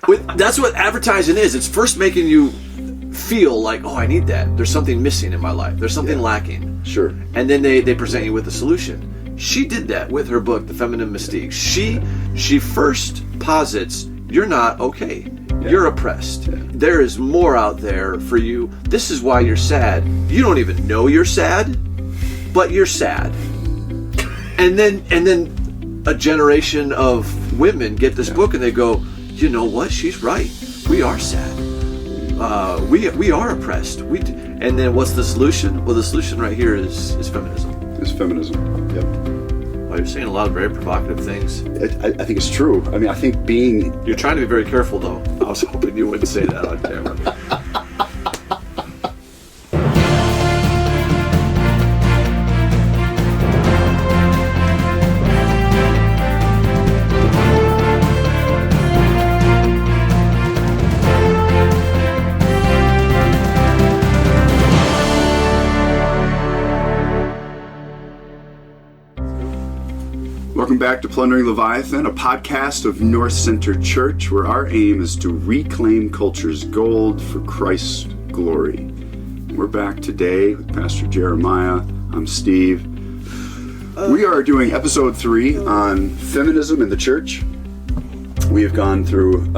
That's what advertising is. It's first making you feel like, oh, I need that. There's something missing in my life. There's something lacking. Sure. And then they present you with a solution. She did that with her book, The Feminine Mystique. She first posits, you're not okay. Yeah. You're oppressed. Yeah. There is more out there for you. This is why you're sad. You don't even know you're sad, but you're sad. And then a generation of women get this book and they go, you know what? She's right. We are sad. We are oppressed. And then what's the solution? Well, the solution right here is feminism. It's feminism. Yep. Well, you're saying a lot of very provocative things. I think it's true. I mean, I think You're trying to be very careful, though. I was hoping you wouldn't say that on camera. Welcome back to Plundering Leviathan, a podcast of North Center Church, where our aim is to reclaim culture's gold for Christ's glory. We're back today with Pastor Jeremiah. I'm Steve. We are doing episode 3 on feminism in the church. We have gone through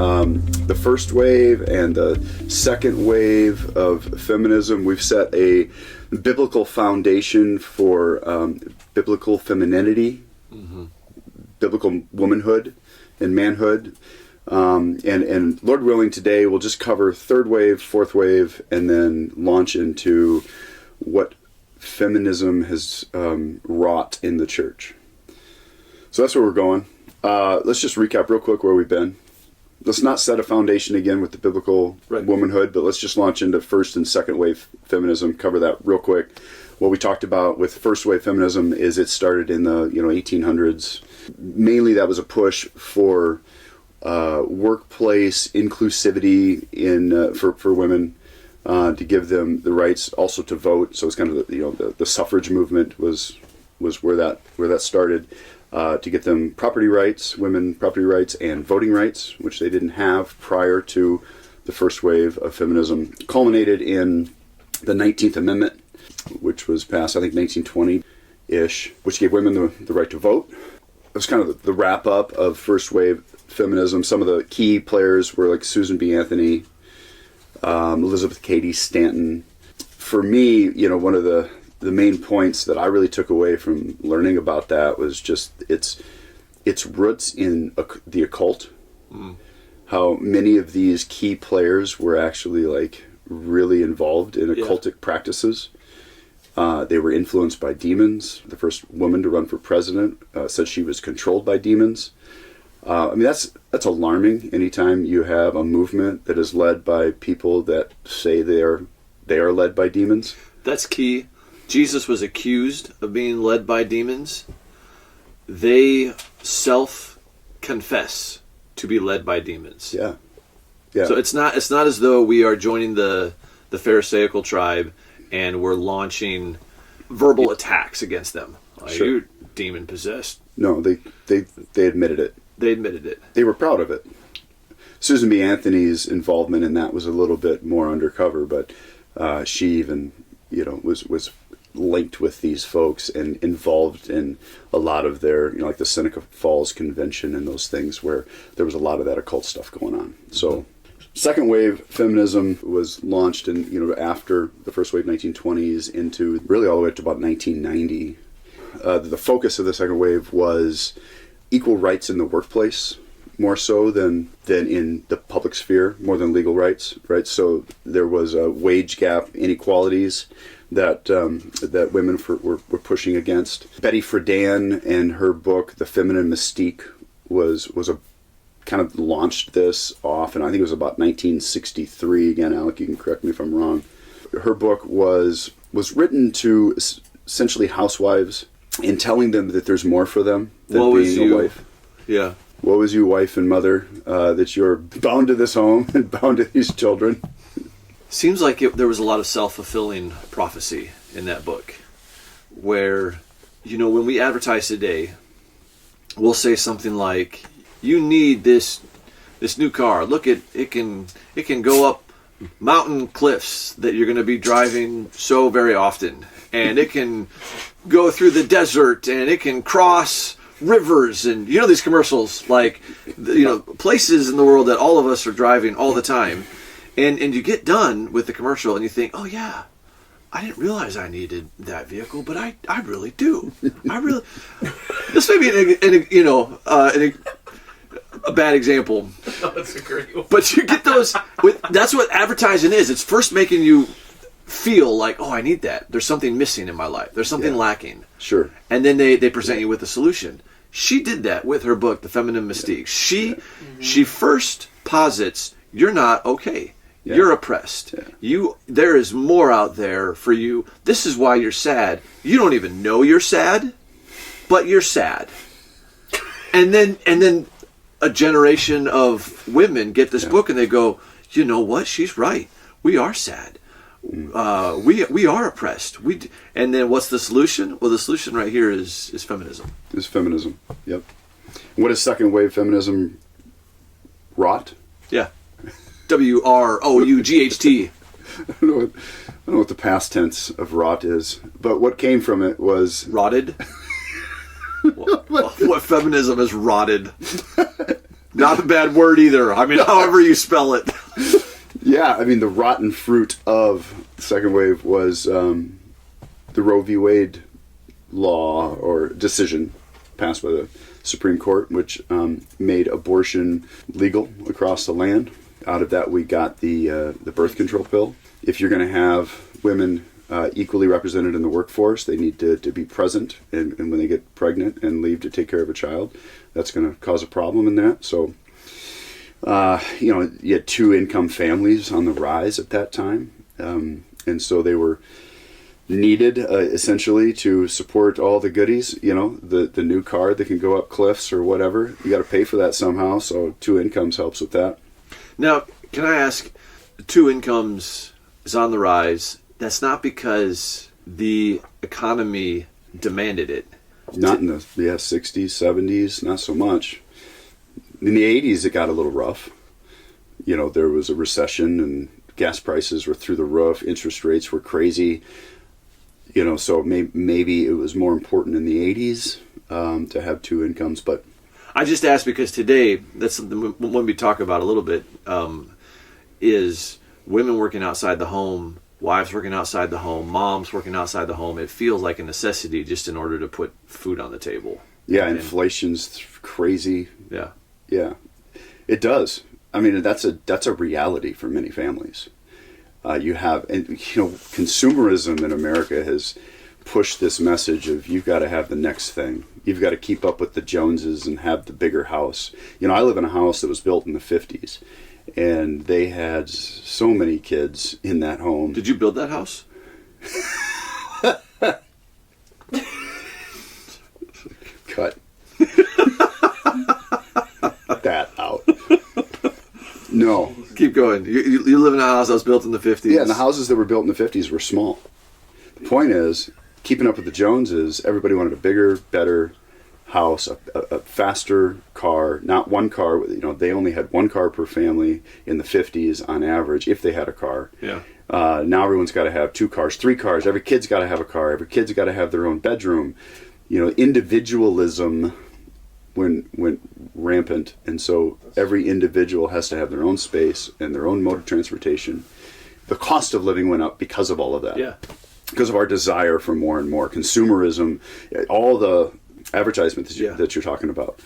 the first wave and the second wave of feminism. We've set a biblical foundation for biblical femininity. Biblical womanhood and manhood, and Lord willing, today we'll just cover third wave, fourth wave, and then launch into what feminism has wrought in the church. So that's where we're going. Let's just recap real quick where we've been. Let's not set a foundation again with the biblical womanhood, but let's just launch into first and second wave feminism. Cover that real quick. What we talked about with first wave feminism is it started in the 1800s. Mainly that was a push for workplace inclusivity for women, to give them the rights also to vote. So it's kind of the suffrage movement was where that started, to get them property rights, women property rights and voting rights, which they didn't have prior to the first wave of feminism. Culminated in the 19th Amendment, which was passed, I think, 1920-ish, which gave women the right to vote. It was kind of the wrap-up of first wave feminism. Some of the key players were like Susan B. Anthony, Elizabeth Cady Stanton. For me, one of the main points that I really took away from learning about that was just its roots in the occult. How many of these key players were actually really involved in occultic practices. They were influenced by demons. The first woman to run for president said she was controlled by demons. I mean, that's alarming. Anytime you have a movement that is led by people that say they are led by demons. That's key. Jesus was accused of being led by demons. They self-confess to be led by demons. Yeah. So it's not as though we are joining the Pharisaical tribe and we're launching verbal attacks against them. Sure. You're demon possessed. No, they admitted it. They admitted it. They were proud of it. Susan B. Anthony's involvement in that was a little bit more undercover, but she even was linked with these folks and involved in a lot of their like the Seneca Falls Convention and those things where there was a lot of that occult stuff going on. So. Second wave feminism was launched in, after the first wave, 1920s, into really all the way up to about 1990. The focus of the second wave was equal rights in the workplace, more so than in the public sphere, more than legal rights, right? So there was a wage gap inequalities that women were pushing against. Betty Friedan and her book, The Feminine Mystique, was a kind of launched this off, and I think it was about 1963. Again, Alec, you can correct me if I'm wrong. Her book was written to essentially housewives and telling them that there's more for them than being a wife. Yeah. Woe is you, wife and mother, that you're bound to this home and bound to these children. Seems like there was a lot of self-fulfilling prophecy in that book, where, when we advertise today, we'll say something like, you need this this new car. Look, it can go up mountain cliffs that you're going to be driving so very often, and it can go through the desert, and it can cross rivers, and these commercials, like places in the world that all of us are driving all the time, and you get done with the commercial and you think, oh yeah, I didn't realize I needed that vehicle, but I really do. This may be a bad example. No, it's a great one. But you get those. That's what advertising is. It's first making you feel like, oh, I need that. There's something missing in my life. There's something lacking. Sure. And then they present you with a solution. She did that with her book, The Feminine Mystique. She first posits, you're not okay. Yeah. You're oppressed. Yeah. There is more out there for you. This is why you're sad. You don't even know you're sad, but you're sad. And then a generation of women get this book and they go, you know what? She's right. We are sad. We are oppressed. And then what's the solution? Well, the solution right here is feminism. Is feminism. Yep. What is second wave feminism? Rot? Yeah. WROUGHT. I don't know what the past tense of rot is, but what came from it was rotted. What feminism is rotted. Not a bad word either. I mean, however you spell it. Yeah, I mean, the rotten fruit of the second wave was the Roe v. Wade law or decision passed by the Supreme Court, which made abortion legal across the land. Out of that, we got the birth control pill. If you're going to have women equally represented in the workforce, they need to be present, and when they get pregnant and leave to take care of a child, that's going to cause a problem in that. So, you had two-income families on the rise at that time, and so they were needed essentially to support all the goodies. The new car that can go up cliffs or whatever. You got to pay for that somehow. So two incomes helps with that. Now, can I ask, two incomes is on the rise. That's not because the economy demanded it. Not in the 60s, 70s, not so much. In the 80s, it got a little rough. There was a recession and gas prices were through the roof. Interest rates were crazy. So maybe it was more important in the 80s to have two incomes, but I just asked because today, that's something when we talk about a little bit, is women working outside the home, wives working outside the home, moms working outside the home. It feels like a necessity just in order to put food on the table. Yeah, inflation's crazy. Yeah. Yeah, it does. I mean, that's a reality for many families. Consumerism in America has pushed this message of you've got to have the next thing. You've got to keep up with the Joneses and have the bigger house. I live in a house that was built in the 50s, and they had so many kids in that home. Did you build that house? Cut that out. No. Keep going. You live in a house that was built in the 50s. Yeah, and the houses that were built in the 50s were small. The point is, keeping up with the Joneses, everybody wanted a bigger, better house, a faster car, not one car. They only had one car per family in the 50s on average, if they had a car. Yeah. Now everyone's got to have 2 cars, 3 cars. Every kid's got to have a car. Every kid's got to have their own bedroom. Individualism went rampant, and so every individual has to have their own space and their own mode of transportation. The cost of living went up because of all of that. Yeah. Because of our desire for more and more consumerism, all the advertisements that you're talking about,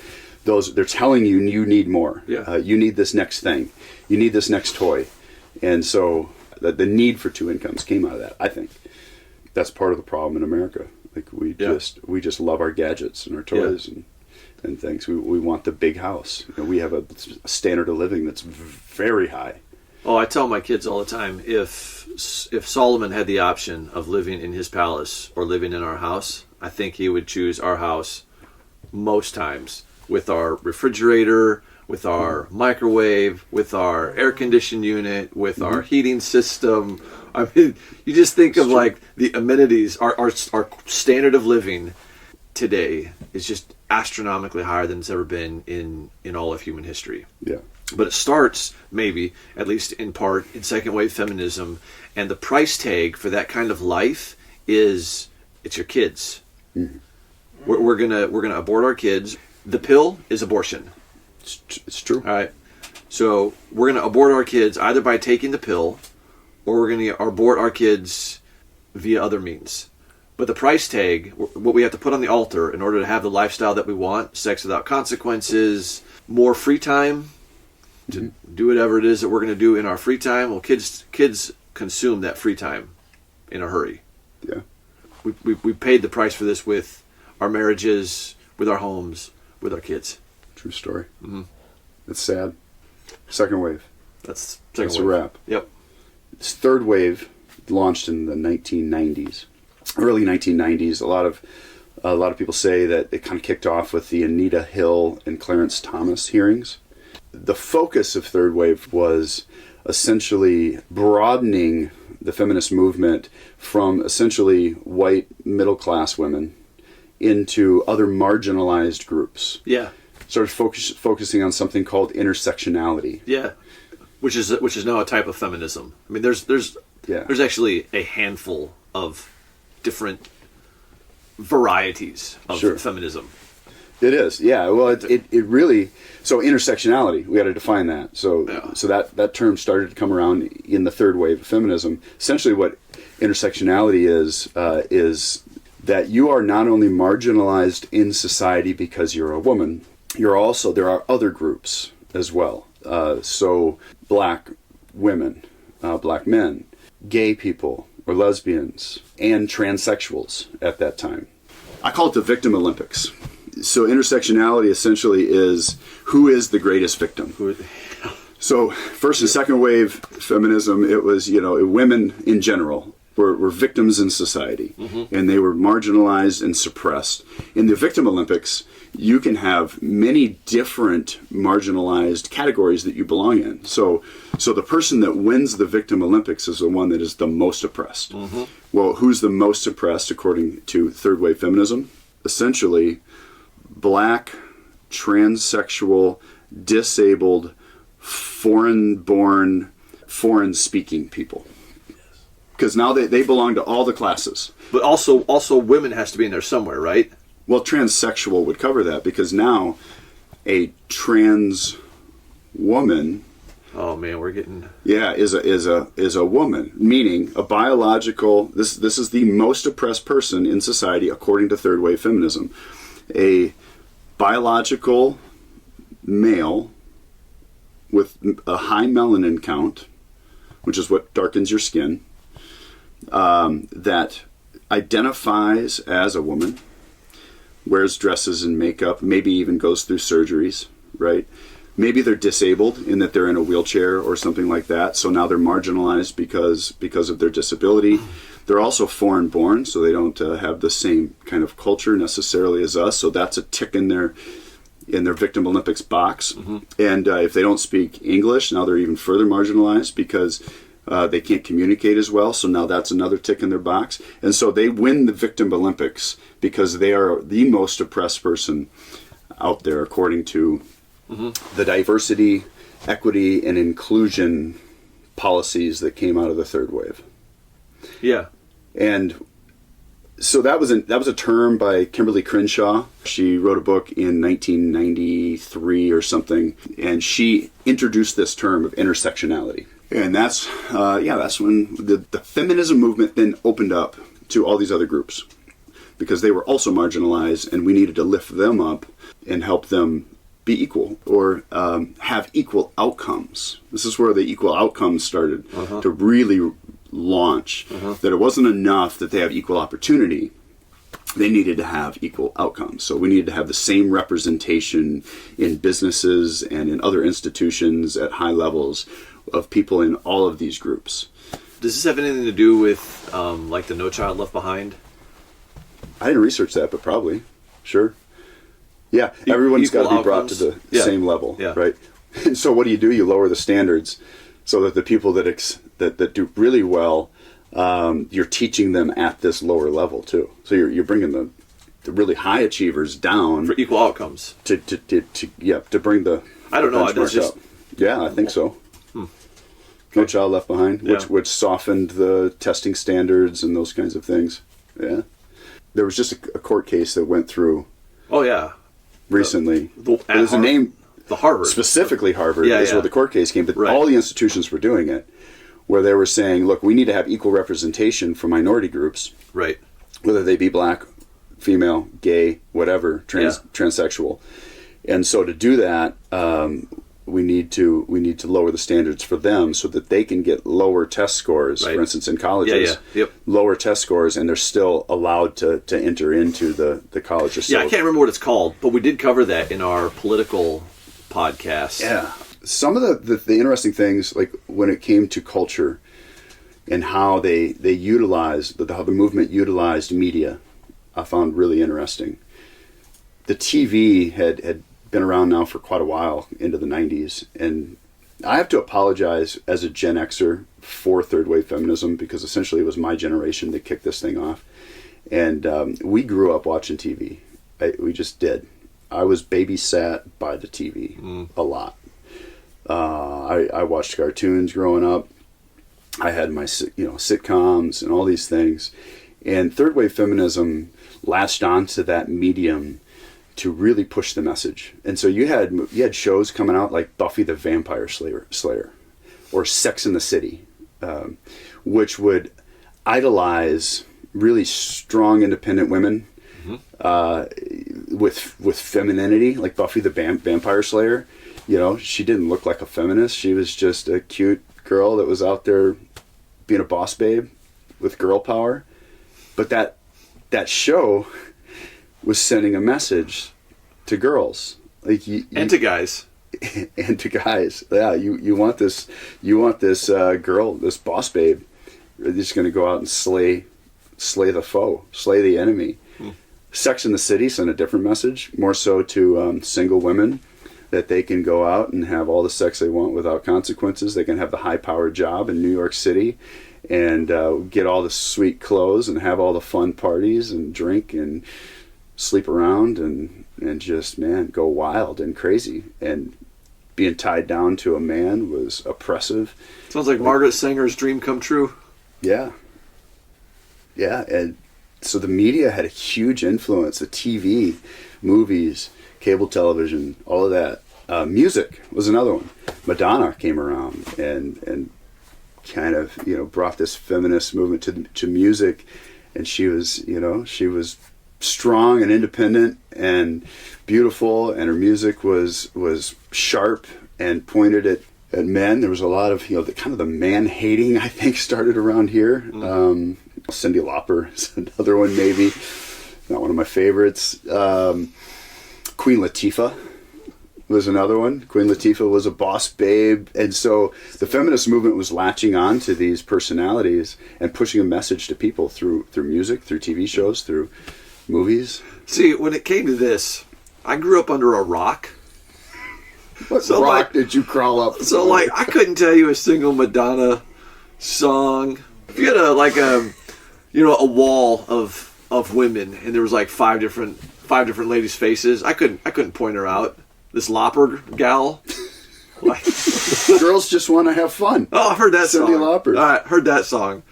they're telling you need more. Yeah. You need this next thing. You need this next toy. And so the need for two incomes came out of that. I think that's part of the problem in America. Like we just love our gadgets and our toys and things. We want the big house. We have a standard of living that's very high. Oh, I tell my kids all the time, if Solomon had the option of living in his palace or living in our house, I think he would choose our house most times, with our refrigerator, with our microwave, with our air conditioned unit, with our heating system. I mean, you just think of like the amenities. Our standard of living today is just astronomically higher than it's ever been in all of human history. Yeah. But it starts, maybe, at least in part, in second wave feminism. And the price tag for that kind of life is, it's your kids. Mm-hmm. We're gonna abort our kids. The pill is abortion. It's true. All right. So we're going to abort our kids either by taking the pill, or we're going to abort our kids via other means. But the price tag, what we have to put on the altar in order to have the lifestyle that we want, sex without consequences, more free time to do whatever it is that we're going to do in our free time. Well, kids consume that free time in a hurry. Yeah. We paid the price for this with our marriages, with our homes, with our kids. True story. Mm-hmm. It's sad. Second wave. That's a wrap. Yep. This third wave launched in the 1990s, early 1990s. A lot of people say that it kind of kicked off with the Anita Hill and Clarence Thomas hearings. The focus of third wave was essentially broadening the feminist movement from essentially white middle class women into other marginalized groups. Yeah. Started focusing on something called intersectionality. Yeah, which is now a type of feminism. I mean, there's actually a handful of different varieties of feminism. It is, yeah. Well, it really, so intersectionality, we got to define that. So that term started to come around in the third wave of feminism. Essentially, what intersectionality is that you are not only marginalized in society because you're a woman. There are other groups as well. So black women, black men, gay people or lesbians, and transsexuals at that time. I call it the Victim Olympics. So intersectionality essentially is who is the greatest victim. So first and second wave feminism, it was, women in general were victims in society, and they were marginalized and suppressed. In the Victim Olympics, you can have many different marginalized categories that you belong in. So the person that wins the Victim Olympics is the one that is the most oppressed. Mm-hmm. Well, who's the most oppressed according to third wave feminism? Essentially, black, transsexual, disabled, foreign-born, foreign-speaking people. Because now they belong to all the classes. But also women has to be in there somewhere, right? Well, transsexual would cover that, because now a trans woman, oh man, we're getting, is a woman, meaning a biological. This is the most oppressed person in society according to third wave feminism. A biological male with a high melanin count, which is what darkens your skin, that identifies as a woman, wears dresses and makeup, maybe even goes through surgeries, right? Maybe they're disabled in that they're in a wheelchair or something like that, so now they're marginalized because of their disability. They're also foreign born, so they don't have the same kind of culture necessarily as us, so that's a tick in their Victim Olympics box. Mm-hmm. And if they don't speak English, now they're even further marginalized because they can't communicate as well, so now that's another tick in their box. And so they win the Victim Olympics because they are the most oppressed person out there according to the diversity, equity, and inclusion policies that came out of the third wave. Yeah. And so that was a term by Kimberly Crenshaw. She wrote a book in 1993 or something, and she introduced this term of intersectionality. And that's when the feminism movement then opened up to all these other groups, because they were also marginalized, and we needed to lift them up and help them be equal or have equal outcomes. This is where the equal outcomes started to really launch. That it wasn't enough that they have equal opportunity. They needed to have equal outcomes. So we needed to have the same representation in businesses and in other institutions at high levels of people in all of these groups. Does this have anything to do with like the No Child Left Behind? I didn't research that, but probably. Sure. Yeah, everyone's got to be brought to the same level, right? And so what do? You lower the standards so that the people that do really well, you're teaching them at this lower level too. So you're bringing the really high achievers down for equal outcomes to bring the I don't know. It's just up. Yeah, I think so. No Child Left Behind, which softened the testing standards and those kinds of things. Yeah. There was just a court case that went through. Oh, yeah. Recently. There's a name. The Harvard. Specifically Harvard is where the court case came, but all the institutions were doing it, where they were saying, look, we need to have equal representation for minority groups. Right. Whether they be black, female, gay, whatever, transsexual. And so to do that, we need to lower the standards for them so that they can get lower test scores. For instance, in colleges, lower test scores, and they're still allowed to enter into the colleges. Yeah, I can't remember what it's called, but we did cover that in our political podcast. Yeah, some of the interesting things, like when it came to culture and how they utilized how the movement utilized media, I found really interesting. The TV had been around now for quite a while, into the 90s, and I have to apologize as a Gen Xer for third wave feminism, because essentially it was my generation that kicked this thing off, and we grew up watching TV. We just did. I was babysat by the TV a lot. I watched cartoons growing up. I had my sitcoms and all these things, and third wave feminism latched onto that medium to really push the message. And so you had shows coming out like Buffy the Vampire Slayer or Sex and the City, which would idolize really strong, independent women with femininity, like Buffy the Vampire Slayer. She didn't look like a feminist. She was just a cute girl that was out there being a boss babe with girl power. But that show was sending a message to girls, and to guys, and to guys. Yeah, you want this girl, this boss babe. You're just going to go out and slay the foe, slay the enemy. Sex in the City sent a different message, more so to single women, that they can go out and have all the sex they want without consequences. They can have the high-powered job in New York City and get all the sweet clothes and have all the fun parties and drink and sleep around and just, go wild and crazy. And being tied down to a man was oppressive. Sounds like Margaret Sanger's dream come true. Yeah. Yeah, and so the media had a huge influence. The TV, movies, cable television, all of that. Music was another one. Madonna came around and kind of, brought this feminist movement to music. And she was strong and independent and beautiful, and her music was sharp and pointed at men. There was a lot of the man hating, I think, started around here. Cyndi Lauper is another one, maybe not one of my favorites. Queen Latifah was another one. Queen Latifah was a boss babe, and so the feminist movement was latching on to these personalities and pushing a message to people through music, through TV shows, through movies. See, when it came to this, I grew up under a rock. What rock did you crawl up? So, I couldn't tell you a single Madonna song. If you had a wall of women, and there was like five different ladies' faces, I couldn't point her out. This Lauper gal. Girls just want to have fun. Oh, I've heard that song. Cyndi Lauper. I heard that song.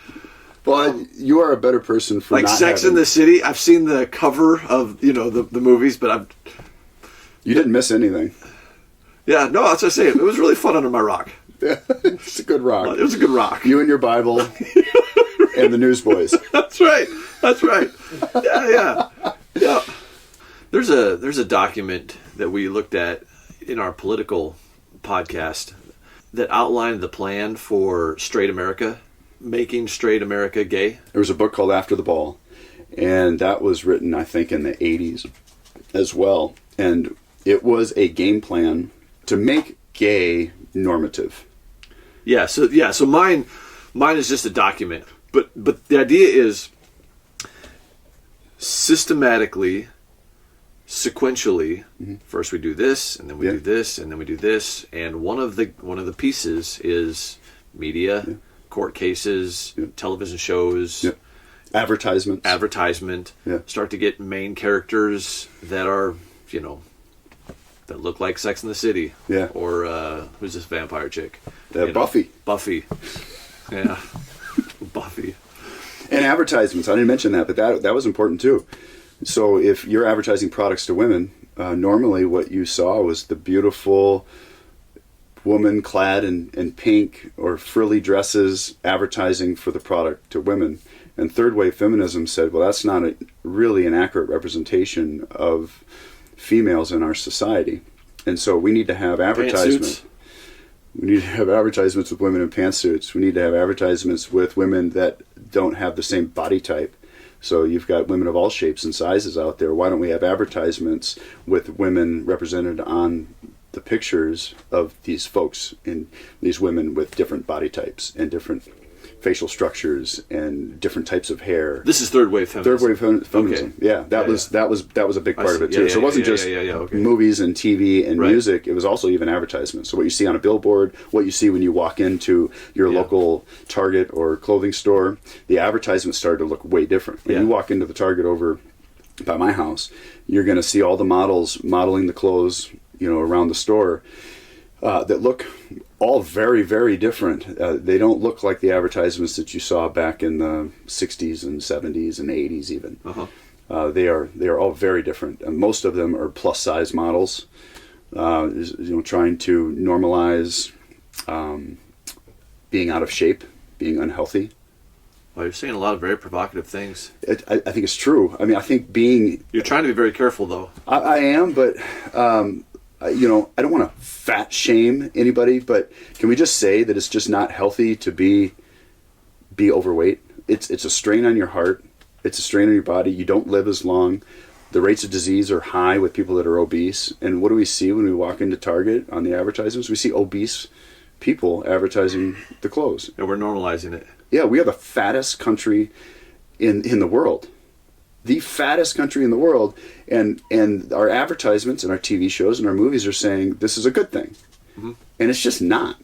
Well, you are a better person for not Sex in the City. I've seen the cover of the movies, but you didn't miss anything. Yeah, no, that's what I say. It was really fun under my rock. Yeah, it's a good rock. It was a good rock. You and your Bible and the Newsboys. That's right. Yeah. There's a document that we looked at in our political podcast that outlined the plan for straight America, making straight America gay. There was a book called After the Ball, and that was written, I think, in the 80s as well. And it was a game plan to make gay normative. Yeah, so mine is just a document. But the idea is systematically, sequentially, first we do this, and then we do this, and then we do this, and one of the pieces is media, court cases, television shows, advertisement. Start to get main characters that are, that look like Sex in the City. Yeah. Or who's this vampire chick? Buffy. Buffy. Yeah. Buffy. And advertisements. I didn't mention that, but that was important too. So if you're advertising products to women, normally what you saw was the beautiful woman clad in pink or frilly dresses advertising for the product to women. And third wave feminism said, well, that's not really an accurate representation of females in our society. And so we need to have advertisements. We need to have advertisements with women in pantsuits. We need to have advertisements with women that don't have the same body type. So you've got women of all shapes and sizes out there. Why don't we have advertisements with women represented on the pictures of these folks and these women with different body types and different facial structures and different types of hair. This is third wave feminism. Third wave feminism. Okay. Yeah, that was a big part of it too. So it wasn't just movies and TV and music. It was also even advertisements. So what you see on a billboard, what you see when you walk into your local Target or clothing store, the advertisements started to look way different. When you walk into the Target over by my house, you're going to see all the models modeling the clothes, around the store that look all very, very different. They don't look like the advertisements that you saw back in the 60s and 70s and 80s even. They are all very different. And most of them are plus size models, trying to normalize being out of shape, being unhealthy. Well, you're saying a lot of very provocative things. I think it's true. I mean, I think being... You're trying to be very careful, though. I am, but... I don't want to fat shame anybody, but can we just say that it's just not healthy to be overweight? It's a strain on your heart. It's a strain on your body. You don't live as long. The rates of disease are high with people that are obese. And what do we see when we walk into Target on the advertisements? We see obese people advertising the clothes. And we're normalizing it. Yeah, we are the fattest country in the world. The fattest country in the world, and our advertisements and our TV shows and our movies are saying this is a good thing. And it's just not.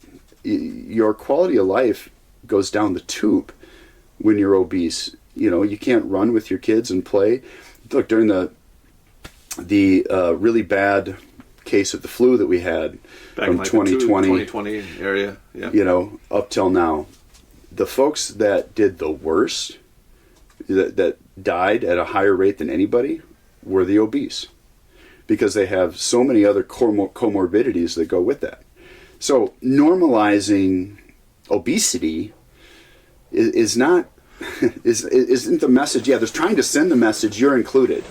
Your quality of life goes down the tube when you're obese. You can't run with your kids and play. Look, during the really bad case of the flu that we had back from 2020 area, up till now, the folks that did the worst, that died at a higher rate than anybody, were the obese, because they have so many other comorbidities that go with that. So normalizing obesity isn't the message. Yeah, there's trying to send the message you're included.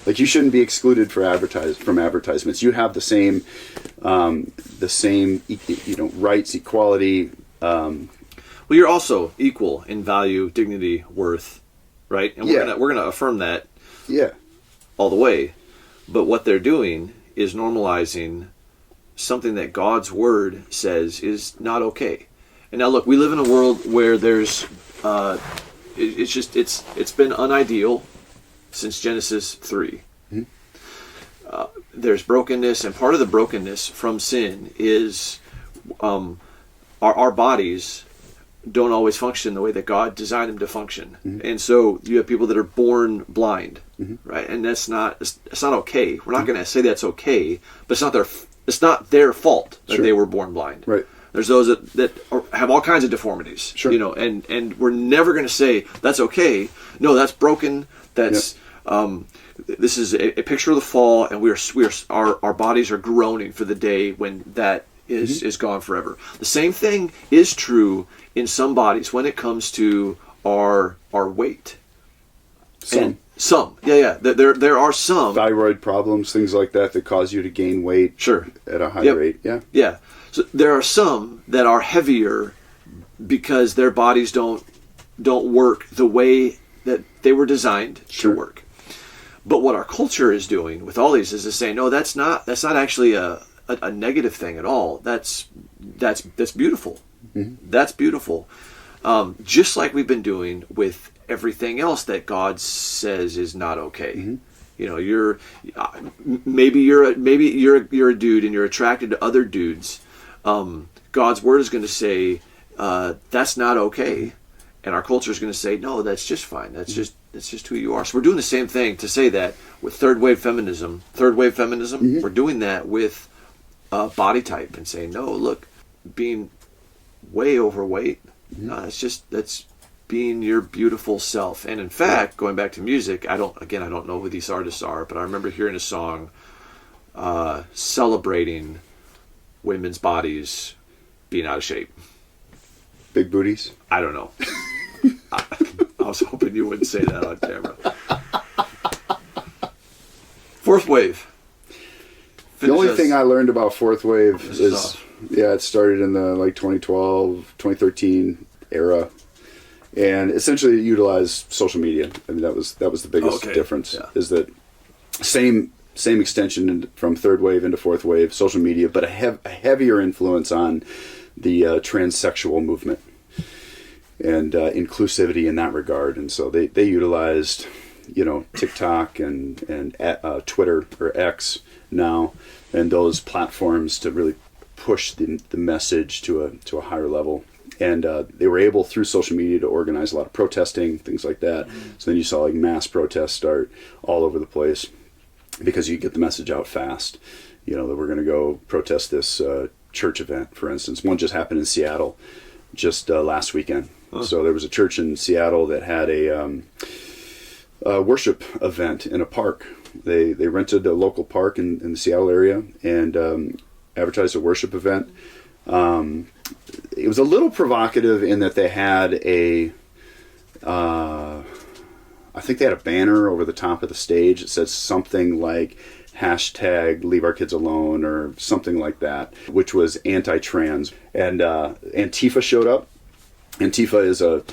Like, you shouldn't be excluded from advertisements. You have the same rights, equality. Well, you're also equal in value, dignity, worth. Right, and we're gonna affirm that, all the way. But what they're doing is normalizing something that God's word says is not okay. And now, look, we live in a world where there's, it's been unideal since Genesis 3. There's brokenness, and part of the brokenness from sin is our bodies don't always function the way that God designed them to function. And so you have people that are born blind, right? And it's not okay. We're not going to say that's okay, but it's not their fault that they were born blind. Right. There's those that have all kinds of deformities, and we're never going to say that's okay. No, that's broken. That's this is a picture of the fall, and our bodies are groaning for the day when that is gone forever. The same thing is true in some bodies when it comes to our weight. There are some thyroid problems, things like that cause you to gain weight. At a high rate. Yeah. So there are some that are heavier because their bodies don't work the way that they were designed to work. But what our culture is doing with all these is to say, no, that's not actually a negative thing at all. That's beautiful. That's beautiful. Just like we've been doing with everything else that God says is not okay. You're a dude and you're attracted to other dudes. God's word is going to say that's not okay, and our culture is going to say no, that's just fine. That's it's just who you are. So we're doing the same thing to say that with third wave feminism, we're doing that with body type and saying, no, look, being way overweight, that's being your beautiful self. And in fact, going back to music, I don't know who these artists are, but I remember hearing a song celebrating women's bodies being out of shape. Big booties? I don't know. I was hoping you wouldn't say that on camera. Fourth wave. The only thing I learned about fourth wave is it started in the 2012, 2013 era, and essentially it utilized social media. I mean, that was the biggest difference. Yeah. Is that same extension from third wave into fourth wave, social media, but a heavier influence on the transsexual movement and inclusivity in that regard. And so they utilized, TikTok and Twitter or X now, and those platforms to really push the message to a higher level. And they were able, through social media, to organize a lot of protesting, things like that. Mm-hmm. So then you saw mass protests start all over the place because you get the message out fast. That we're going to go protest this church event, for instance. One just happened in Seattle just last weekend. Huh. So there was a church in Seattle that had a worship event in a park. They rented a local park in the Seattle area and advertised a worship event. It was a little provocative in that they had I think they had a banner over the top of the stage that says something like #leave our kids alone or something like that, which was anti-trans. And Antifa showed up. Antifa is a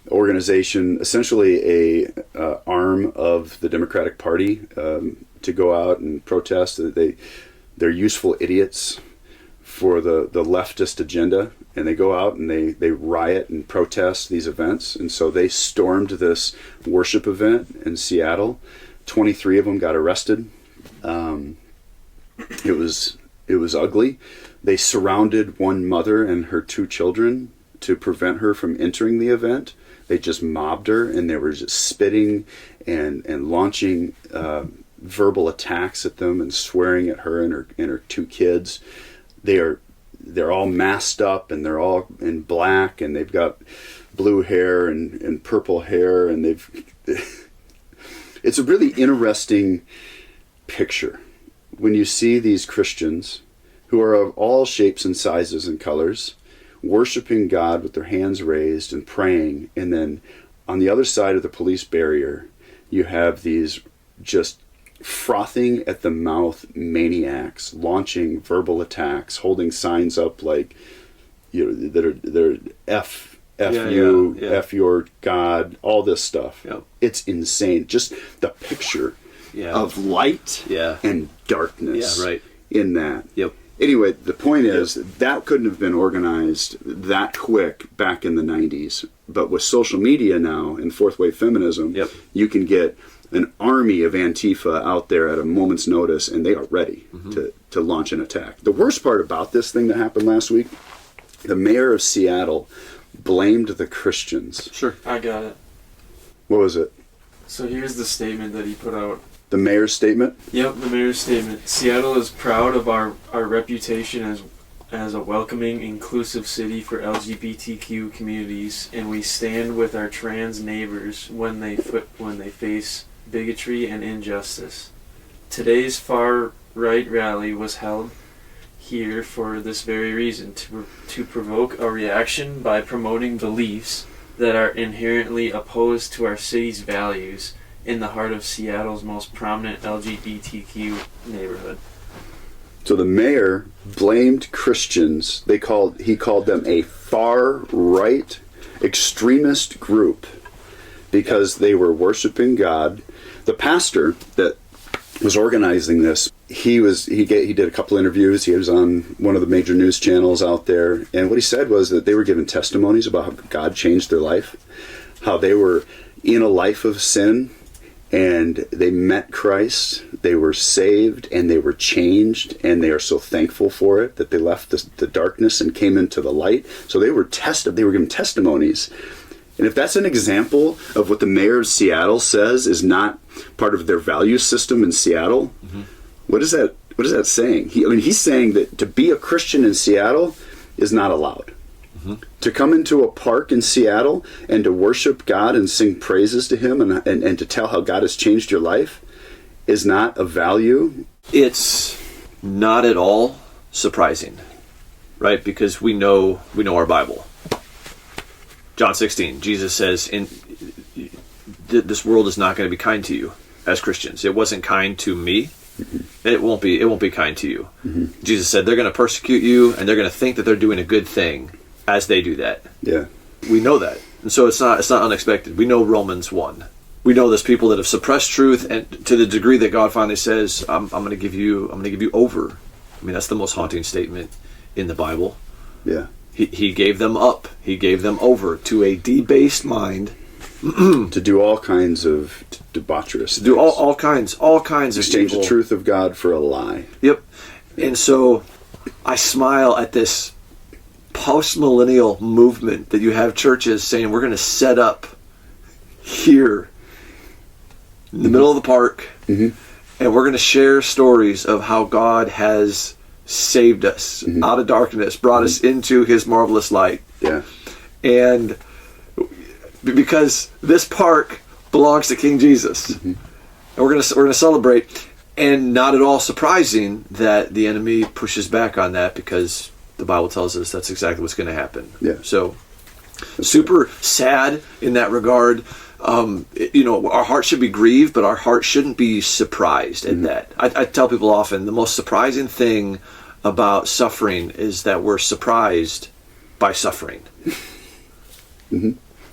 organization, essentially a arm of the Democratic Party, to go out and protest. They're useful idiots for the leftist agenda, and they go out and they riot and protest these events. And so they stormed this worship event in Seattle. 23 of them got arrested. It was ugly. They surrounded one mother and her 2 children to prevent her from entering the event. They just mobbed her, and they were just spitting and launching verbal attacks at them and swearing at her and her 2 kids. They're all masked up, and they're all in black, and they've got blue hair and purple hair, and it's a really interesting picture when you see these Christians who are of all shapes and sizes and colors worshiping God with their hands raised and praying, and then on the other side of the police barrier you have these just frothing at the mouth maniacs launching verbal attacks, holding signs up like they're F you, F your God, all this stuff. Yep. It's insane. Just the picture of light and darkness in that. Yep. Anyway, the point is that couldn't have been organized that quick back in the 90s. But with social media now and fourth wave feminism, you can get an army of Antifa out there at a moment's notice, and they are ready to launch an attack. The worst part about this thing that happened last week, the mayor of Seattle blamed the Christians. Sure. I got it. What was it? So here's the statement that he put out. The mayor's statement? Yep, the mayor's statement. Seattle is proud of our reputation as a welcoming, inclusive city for LGBTQ communities, and we stand with our trans neighbors when they face bigotry and injustice. Today's far-right rally was held here for this very reason, to provoke a reaction by promoting beliefs that are inherently opposed to our city's values in the heart of Seattle's most prominent LGBTQ neighborhood. So the mayor blamed Christians. He called them a far-right extremist group because they were worshiping God. The pastor that was organizing this, he did a couple interviews. He was on one of the major news channels out there, and what he said was that they were giving testimonies about how God changed their life, how they were in a life of sin, and they met Christ, they were saved, and they were changed, and they are so thankful for it that they left the darkness and came into the light. So they were giving testimonies, And if that's an example of what the mayor of Seattle says is not part of their value system in Seattle, what is that saying? He's saying that to be a Christian in Seattle is not allowed. To come into a park in Seattle and to worship God and sing praises to him and to tell how God has changed your life is not a value. It's not at all surprising, right? Because we know our Bible. John 16, Jesus says, this world is not going to be kind to you as Christians. It wasn't kind to me. It won't be kind to you. Jesus said they're going to persecute you and they're going to think that they're doing a good thing as they do that. Yeah. We know that. And so it's not unexpected. We know Romans 1. We know there's people that have suppressed truth, and to the degree that God finally says, I'm going to give you over. I mean, that's the most haunting statement in the Bible. Yeah. He gave them up. He gave them over to a debased mind. To do all kinds of debaucherous things. Do all kinds of Exchange evil. the truth of God for a lie. Yep. And so I smile at this post-millennial movement that you have churches saying we're going to set up here in the middle of the park and we're going to share stories of how God has saved us out of darkness, brought us into his marvelous light. Yeah. And because this park belongs to King Jesus. And we're going to celebrate, and not at all surprising that the enemy pushes back on that, because the Bible tells us that's exactly what's going to happen. Yeah. So super sad in that regard. Our heart should be grieved, but our heart shouldn't be surprised at that. I tell people often the most surprising thing about suffering is that we're surprised by suffering.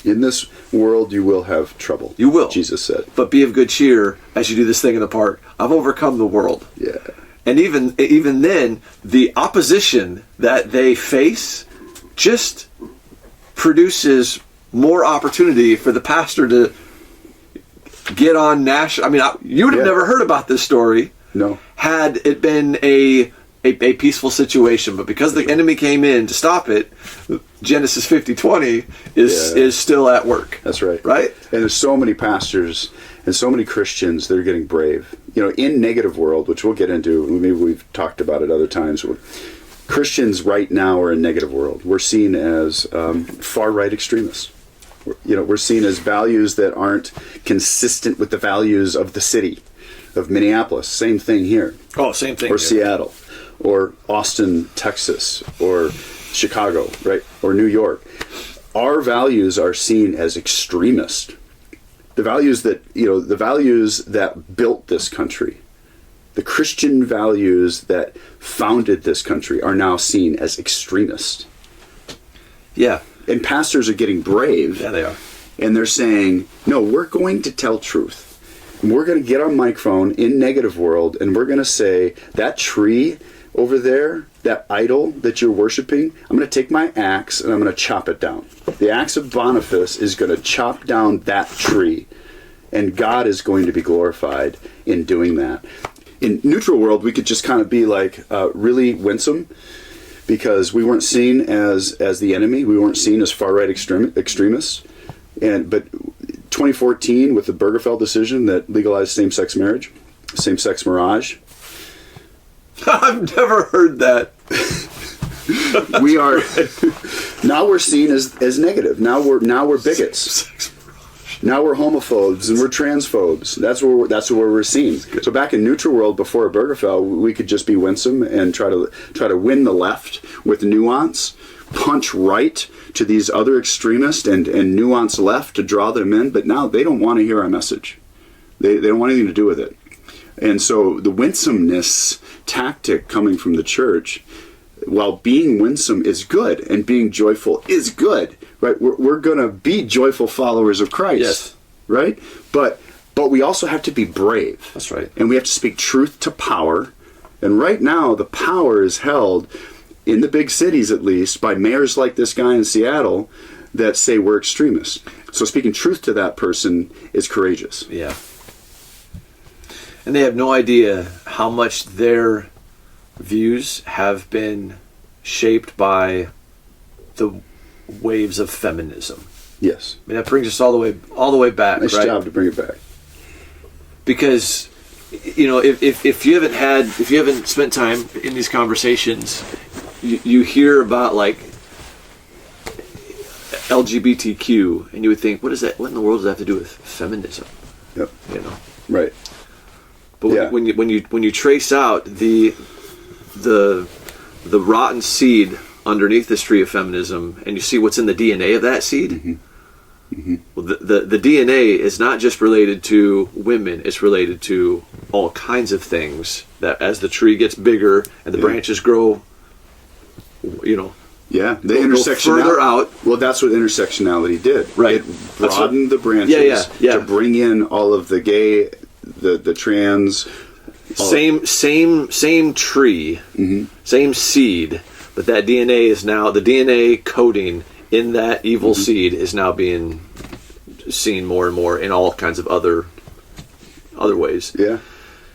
In this world you will have trouble. You will. Jesus said. But be of good cheer as you do this thing in the park. I've overcome the world. Yeah. And even then, the opposition that they face just produces more opportunity for the pastor to get on national. I mean, you would have never heard about this story. No. Had it been a peaceful situation, but because the enemy came in to stop it, Genesis 50:20 is still at work. That's right. Right? And there's so many pastors and so many Christians that are getting brave. In negative world, which we'll get into, maybe we've talked about it other times. Christians right now are in negative world. We're seen as far right extremists. We're seen as values that aren't consistent with the values of the city of Minneapolis. Same thing here. Oh, same thing. Or Seattle, or Austin, Texas, or Chicago, right? Or New York. Our values are seen as extremist. The values that built this country, the Christian values that founded this country, are now seen as extremist. Yeah. And pastors are getting brave. Yeah, they are. And they're saying, no, we're going to tell truth. And we're going to get our microphone in negative world, and we're going to say, that tree over there, that idol that you're worshiping, I'm going to take my axe and I'm going to chop it down. The axe of Boniface is going to chop down that tree, and God is going to be glorified in doing that. In neutral world, we could just kind of be like really winsome, because we weren't seen as the enemy. We weren't seen as far right extremists. But 2014, with the Bergefell decision that legalized same-sex marriage, same-sex marriage. I've never heard that. We are now we're seen as negative. Now we're bigots. Now we're homophobes and we're transphobes. That's where we're seen. So back in neutral world before Bergefell, we could just be winsome and try to win the left with nuance, punch right to these other extremists and nuance left to draw them in. But now they don't want to hear our message. They don't want anything to do with it. And so the winsomeness tactic coming from the church, while being winsome is good and being joyful is good, right? We're going to be joyful followers of Christ, yes, right? But we also have to be brave. That's right. And we have to speak truth to power. And right now, the power is held, in the big cities at least, by mayors like this guy in Seattle that say we're extremists. So speaking truth to that person is courageous. Yeah. And they have no idea how much their views have been shaped by the waves of feminism. Yes. I mean, that brings us all the way back. Nice right? job to bring it back. Because, you know, if you haven't spent time in these conversations, you hear about like LGBTQ, and you would think, what in the world does that have to do with feminism? Yep. You know. Right. But when you trace out the rotten seed underneath this tree of feminism, and you see what's in the DNA of that seed, well, the DNA is not just related to women; it's related to all kinds of things. That as the tree gets bigger and the branches grow, you know. Yeah, the go intersectionality. further out. Well, that's what intersectionality did. Right. It broadened the branches to bring in all of the gay, the trans. Same tree, same seed, but that DNA is now, the DNA coding in that evil seed is now being seen more and more in all kinds of other ways. Yeah.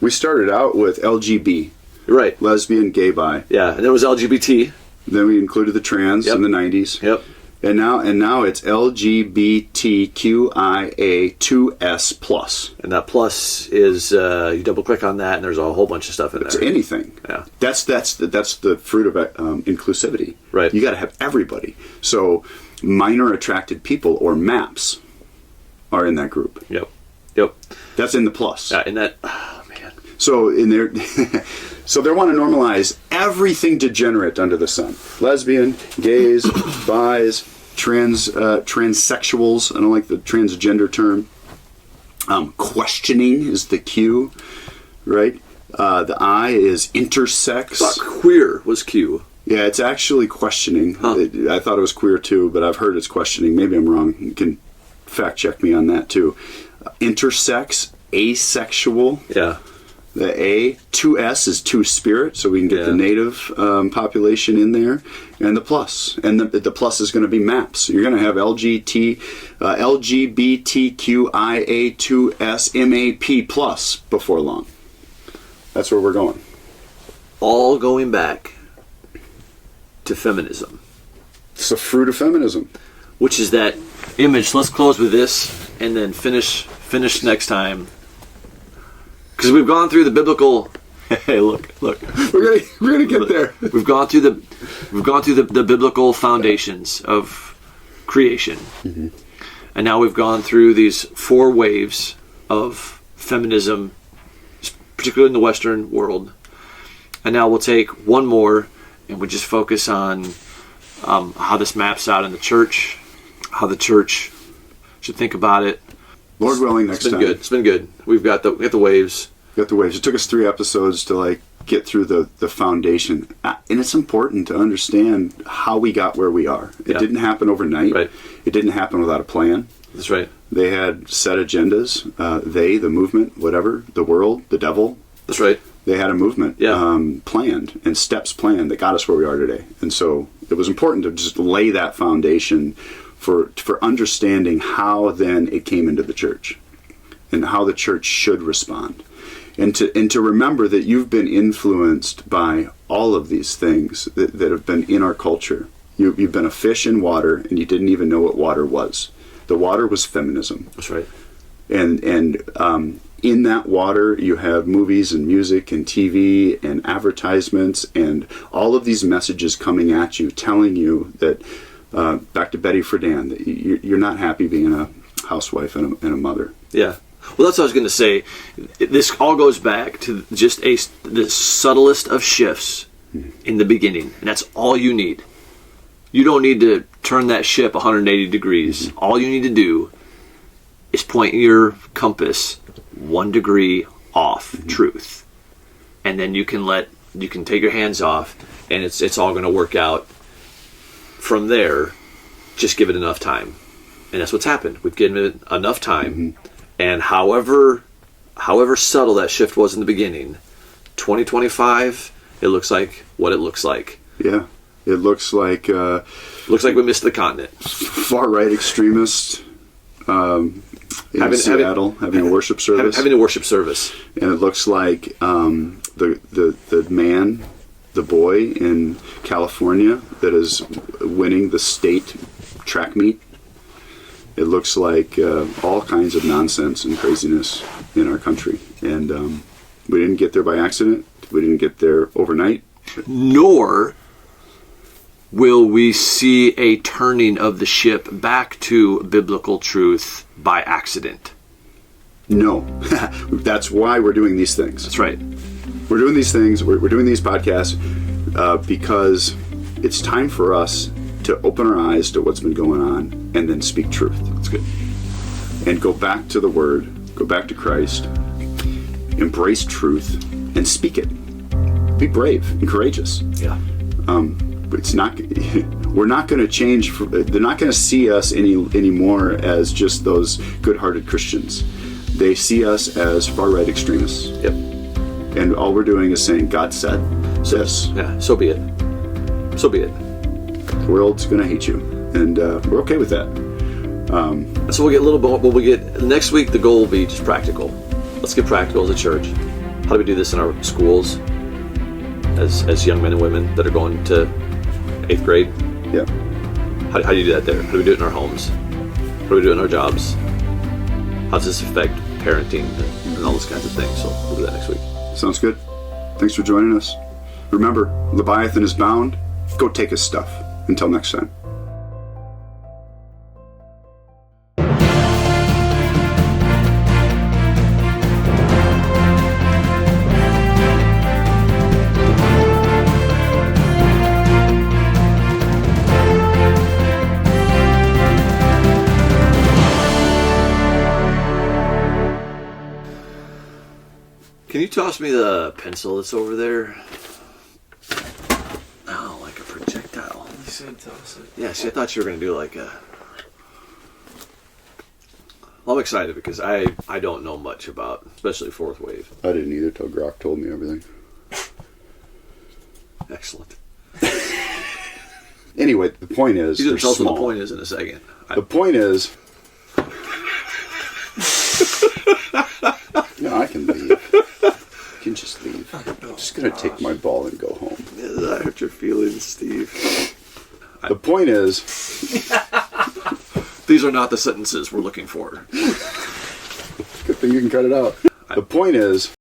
We started out with LGB. Right. Lesbian, gay, bi. Yeah, and then it was LGBT. Then we included the trans in the 90s. Yep. And now it's LGBTQIA2S plus. And that plus is you double click on that, and there's a whole bunch of stuff in there. It's anything. Yeah. That's the fruit of inclusivity. Right. You got to have everybody. So minor attracted people, or MAPS, are in that group. Yep. That's in the plus. Yeah, and that, oh man. So in there, so they want to normalize everything degenerate under the sun: lesbian, gays, bis, transsexuals. I don't like the transgender term. Questioning is the Q, right? The I is intersex. I thought queer was Q. Yeah, it's actually questioning. Huh. I thought it was queer too, but I've heard it's questioning. Maybe I'm wrong. You can fact check me on that too. Intersex, asexual. Yeah. The A, 2S is two-spirit, so we can get the native population in there, and the plus. And the plus is going to be MAPS. You're going to have LGBTQIA2S MAP plus before long. That's where we're going. All going back to feminism. It's the fruit of feminism. Which is that image. Let's close with this and then finish next time. Because we've gone through the biblical. Hey, look. We're gonna get there. We've gone through the biblical foundations of creation, and now we've gone through these 4 waves of feminism, particularly in the Western world. And now we'll take one more, and we just focus on how this maps out in the church, how the church should think about it. Lord willing, next time. It's been good. We've got the waves. Got the waves. It took us 3 episodes to get through the foundation, and it's important to understand how we got where we are. It didn't happen overnight. Right. It didn't happen without a plan. That's right. They had set agendas. The movement, whatever, the world, the devil. That's right. They had a movement planned and steps planned that got us where we are today. And so it was important to just lay that foundation for understanding how then it came into the church and how the church should respond. And to remember that you've been influenced by all of these things that have been in our culture. You've been a fish in water, and you didn't even know what water was. The water was feminism. That's right. And in that water, you have movies and music and TV and advertisements and all of these messages coming at you, telling you that, back to Betty Friedan, that you're not happy being a housewife and a mother. Yeah. Well, that's what I was going to say. This all goes back to just the subtlest of shifts in the beginning, and that's all you need. You don't need to turn that ship 180 degrees. All you need to do is point your compass 1 degree off truth, and then you can take your hands off, and it's all going to work out from there. Just give it enough time, and that's what's happened. We've given it enough time. And however subtle that shift was in the beginning, 2025, it looks like what it looks like. Yeah, it looks like we missed the continent. Far right extremists in Seattle having a worship service. Having a worship service, and it looks like the man, the boy in California that is winning the state track meet. It looks like all kinds of nonsense and craziness in our country. And we didn't get there by accident. We didn't get there overnight. Nor will we see a turning of the ship back to biblical truth by accident. No. That's why we're doing these things. That's right. We're doing these things. We're doing these podcasts because it's time for us to open our eyes to what's been going on and then speak truth. That's good. And go back to the Word, go back to Christ, embrace truth, and speak it. Be brave and courageous. Yeah. It's not. We're not going to change. They're not going to see us anymore as just those good-hearted Christians. They see us as far-right extremists. Yep. And all we're doing is saying, God said this. Yeah, so be it. So be it. The world's going to hate you. And we're okay with that. So we'll get a little bit, we'll get, next week the goal will be just practical. Let's get practical as a church. How do we do this in our schools as young men and women that are going to 8th grade? Yeah. How do you do that there? How do we do it in our homes? How do we do it in our jobs? How does this affect parenting and all those kinds of things? So we'll do that next week. Sounds good. Thanks for joining us. Remember, Leviathan is bound. Go take his stuff. Until next time. Can you toss me the pencil that's over there? Oh, like a projectile. You said toss it. Yeah, see, I thought you were going to do like a... Well, I'm excited because I don't know much about, especially fourth wave. I didn't either till Grok told me everything. Excellent. Anyway, the point is, He's going to tell us what small. the point is in a second. The point is... No, I can leave. You can just leave. I'm just going to take my ball and go home. I hurt your feelings, Steve. The point is... These are not the sentences we're looking for. Good thing you can cut it out. The point is...